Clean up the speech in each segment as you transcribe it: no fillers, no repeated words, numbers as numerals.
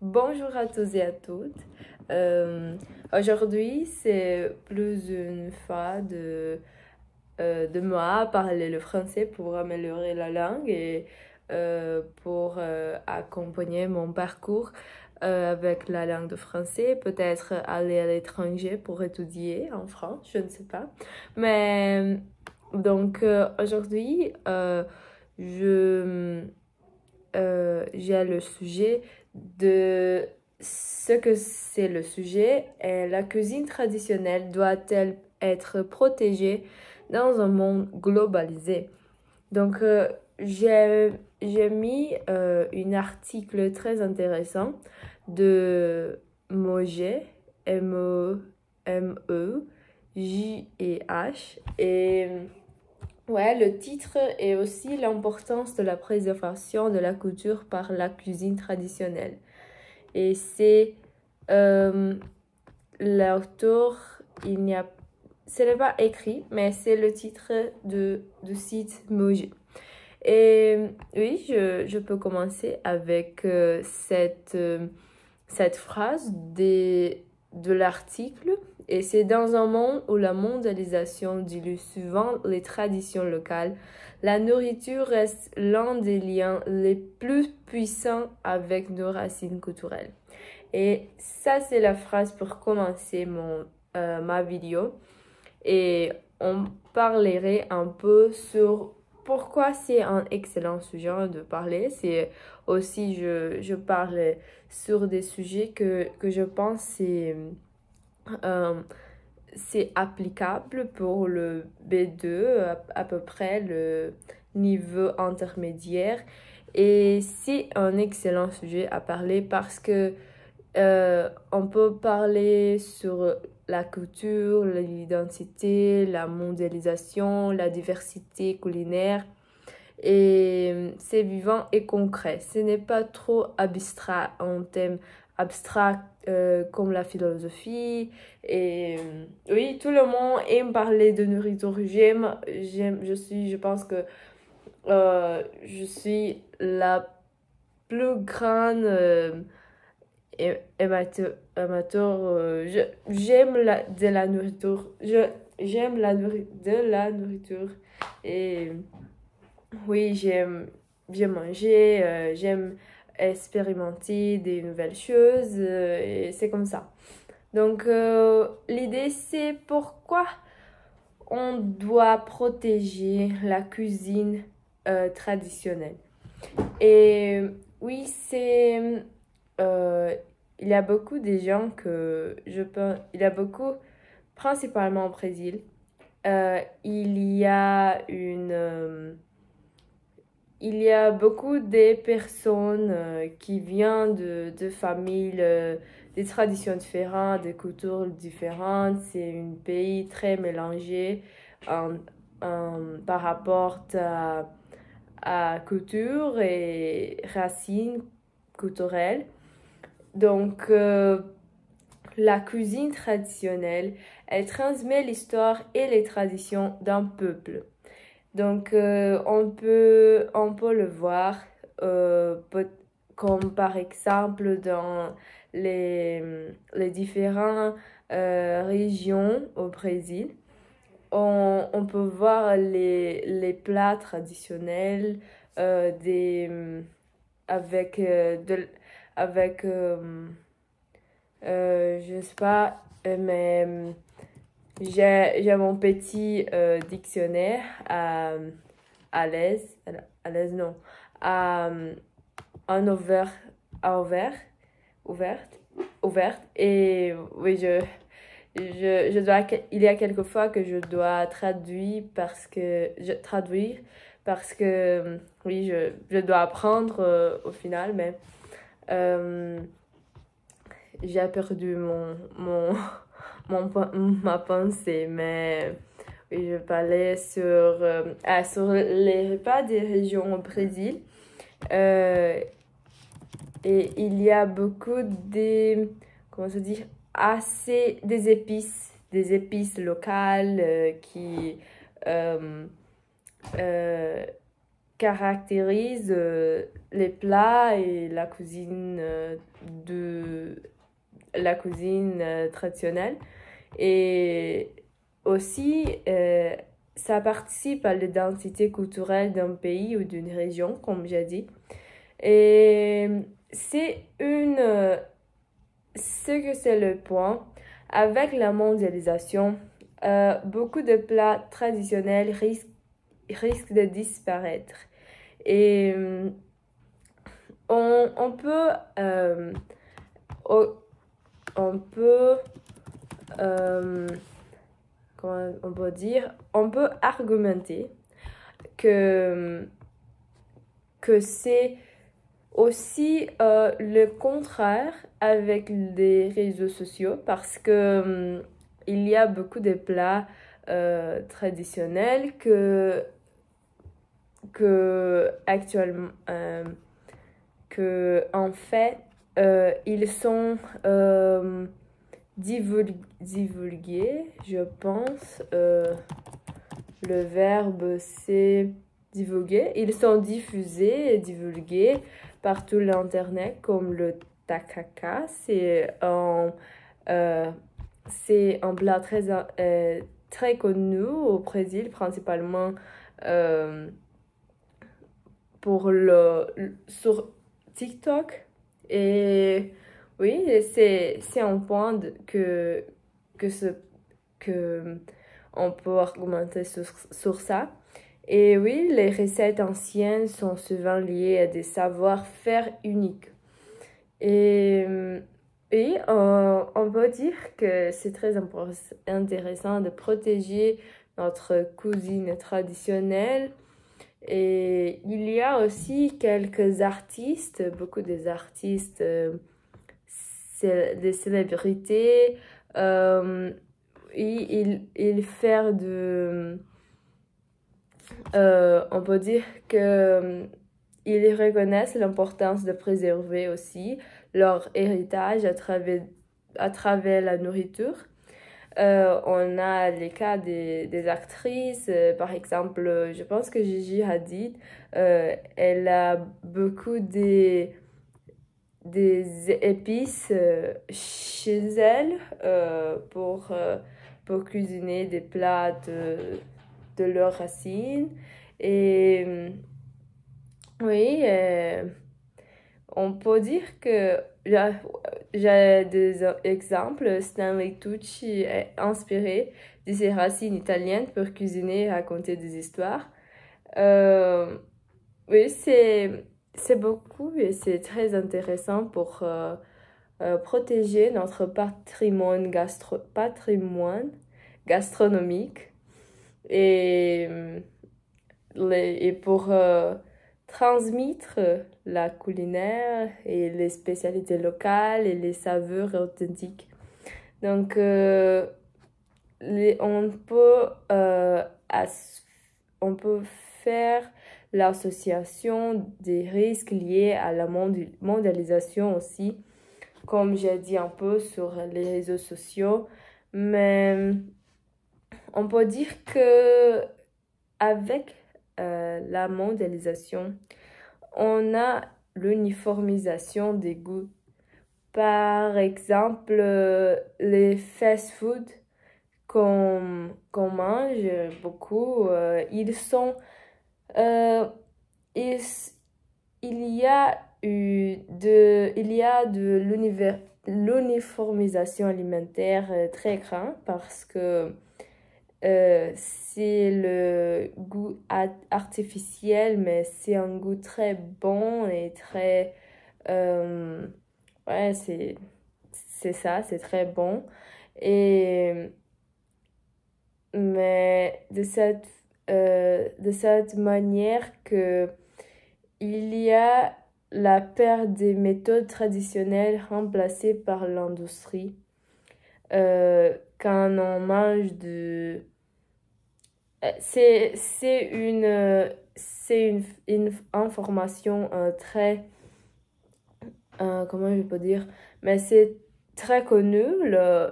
Bonjour à tous et à toutes. Aujourd'hui, c'est plus une fois de moi parler le français pour améliorer la langue et pour accompagner mon parcours avec la langue de français. Peut-être aller à l'étranger pour étudier en France, je ne sais pas. Mais donc aujourd'hui, je j'ai le sujet de ce que c'est le sujet et la cuisine traditionnelle doit-elle être protégée dans un monde globalisé? Donc, j'ai mis un article très intéressant de Moget, M-E-M-E-J-E-H. Et ouais, le titre est aussi l'importance de la préservation de la culture par la cuisine traditionnelle. Et c'est euh, l'auteur, ce n'est pas écrit, mais c'est le titre du site Moji. Et oui, je peux commencer avec cette phrase de l'article. Et c'est dans un monde où la mondialisation dilue souvent les traditions locales, la nourriture reste l'un des liens les plus puissants avec nos racines culturelles. Et ça, c'est la phrase pour commencer ma vidéo. Et on parlerait un peu sur pourquoi c'est un excellent sujet de parler. C'est aussi, je parle sur des sujets que je pense c'est applicable pour le B2, à peu près le niveau intermédiaire. Et c'est un excellent sujet à parler parce que on peut parler sur la culture, l'identité, la mondialisation, la diversité culinaire. Et c'est vivant et concret. Ce n'est pas trop abstrait, un thème abstrait comme la philosophie. Et oui, tout le monde aime parler de nourriture. Je pense que je suis la plus grande amateur. J'aime de la nourriture. J'aime de la nourriture. Et oui, j'aime manger, j'aime expérimenter des nouvelles choses, et c'est comme ça. Donc, l'idée, c'est pourquoi on doit protéger la cuisine traditionnelle. Et oui, euh, il y a beaucoup de gens il y a beaucoup, principalement au Brésil, il y a beaucoup de personnes qui viennent de familles, des traditions différentes, des cultures différentes. C'est un pays très mélangé par rapport à culture et racines culturelles. Donc, la cuisine traditionnelle, elle transmet l'histoire et les traditions d'un peuple. Donc, on peut le voir comme par exemple dans les différentes régions au Brésil. On peut voir les plats traditionnels avec, avec je sais pas, mais j'ai mon petit dictionnaire à l'aise, à l'aise non, à, en ouverte, ouverte. Et oui, je dois, il y a quelques fois que je dois traduire parce que oui, je dois apprendre au final, mais euh, j'ai perdu ma pensée, mais oui, je parlais sur les repas des régions au Brésil. Euh, et il y a beaucoup comment se dit, des épices locales qui, euh, euh, caractérise les plats et la cuisine traditionnelle. Et aussi, ça participe à l'identité culturelle d'un pays ou d'une région, comme j'ai dit. Et c'est ce que c'est le point. Avec la mondialisation, beaucoup de plats traditionnels risquent de disparaître. Et on peut, on peut comment on peut dire, on peut argumenter que c'est aussi le contraire avec les réseaux sociaux parce que il y a beaucoup de plats traditionnels que actuellement que en fait ils sont divulgués, je pense. Le verbe c'est divulguer. Ils sont diffusés et divulgués par tout l'internet comme le takaka. C'est un plat très connu au Brésil, principalement sur TikTok. Et oui, c'est un point que on peut argumenter sur ça. Et oui, les recettes anciennes sont souvent liées à des savoir-faire uniques. Et on peut dire que c'est très intéressant de protéger notre cuisine traditionnelle. Et il y a aussi quelques artistes, beaucoup des artistes, des célébrités. Ils font on peut dire que ils reconnaissent l'importance de préserver aussi leur héritage à travers la nourriture. On a les cas des actrices, par exemple, je pense que Gigi Hadid, elle a beaucoup des épices chez elle pour cuisiner des plats de leurs racines. Et oui, on peut dire que j'ai des exemples. Stanley Tucci est inspiré de ses racines italiennes pour cuisiner et raconter des histoires. Oui, c'est beaucoup et c'est très intéressant pour protéger notre patrimoine gastronomique et, et pour transmettre la culinaire et les spécialités locales et les saveurs authentiques. Donc, on peut faire l'association des risques liés à la mondialisation aussi, comme j'ai dit un peu sur les réseaux sociaux. Mais on peut dire que avec la mondialisation, on a l'uniformisation des goûts. Par exemple, les fast-food qu'on mange beaucoup, ils sont... il, il y a de l'uniformisation alimentaire très grande parce que c'est le goût artificiel, mais c'est un goût très bon et très... ouais, c'est ça, c'est très bon. Et, mais de cette manière que il y a la perte des méthodes traditionnelles remplacées par l'industrie. Quand on mange une information très... comment je peux dire? Mais c'est très connu, le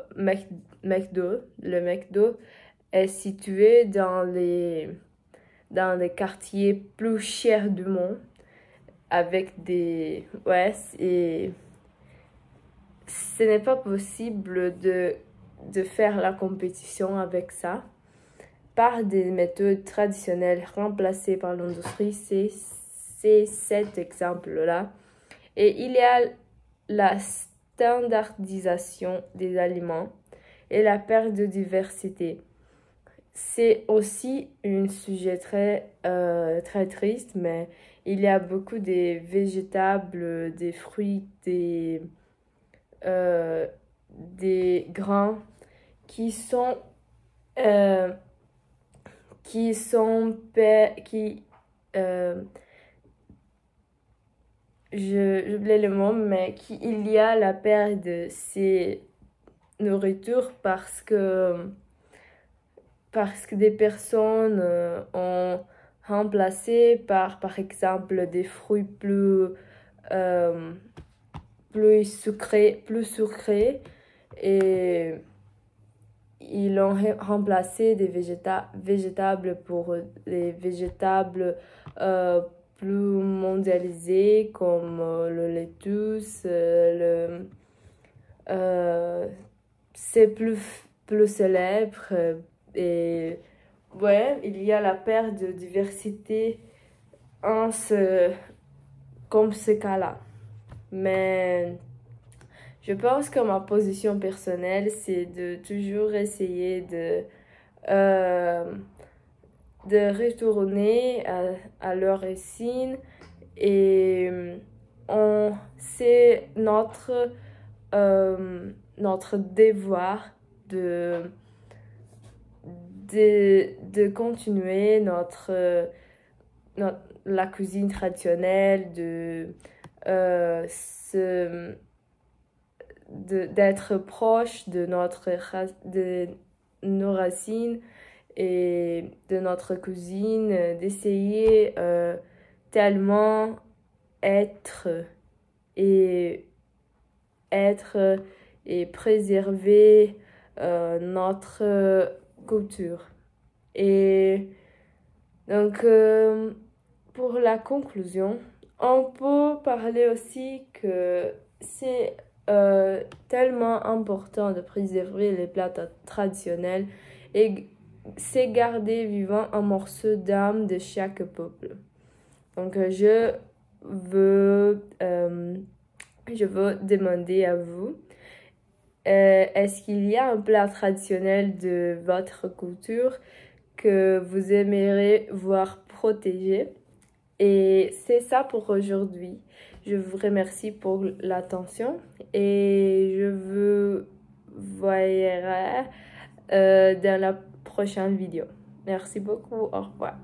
McDo. Le McDo est situé dans des quartiers plus chers du monde avec des... Ouais, et ce n'est pas possible de faire la compétition avec ça par des méthodes traditionnelles remplacées par l'industrie. C'est cet exemple-là. Et il y a la standardisation des aliments et la perte de diversité. C'est aussi un sujet très triste, mais il y a beaucoup de végétables, des fruits, des grains qui sont euh, qui sont j'oublie le mot, mais il y a la perte de ces nourritures parce que des personnes ont remplacé par exemple des fruits euh, plus sucrés et ils ont remplacé des végétables pour des végétables plus mondialisés comme le lettuce, c'est plus célèbre et ouais, il y a la perte de diversité comme ce cas-là. Mais je pense que ma position personnelle, c'est de toujours essayer euh, de retourner à l'origine et c'est notre devoir de continuer la cuisine traditionnelle, d'être proche de nos racines et de notre cuisine, d'essayer tellement être et être et préserver notre culture. Et donc, pour la conclusion, on peut parler aussi que c'est tellement important de préserver les plats traditionnels et c'est garder vivant un morceau d'âme de chaque peuple. Donc, veux, je veux demander à vous, est-ce qu'il y a un plat traditionnel de votre culture que vous aimeriez voir protégé? Et c'est ça pour aujourd'hui. Je vous remercie pour l'attention et je vous verrai dans la prochaine vidéo. Merci beaucoup. Au revoir.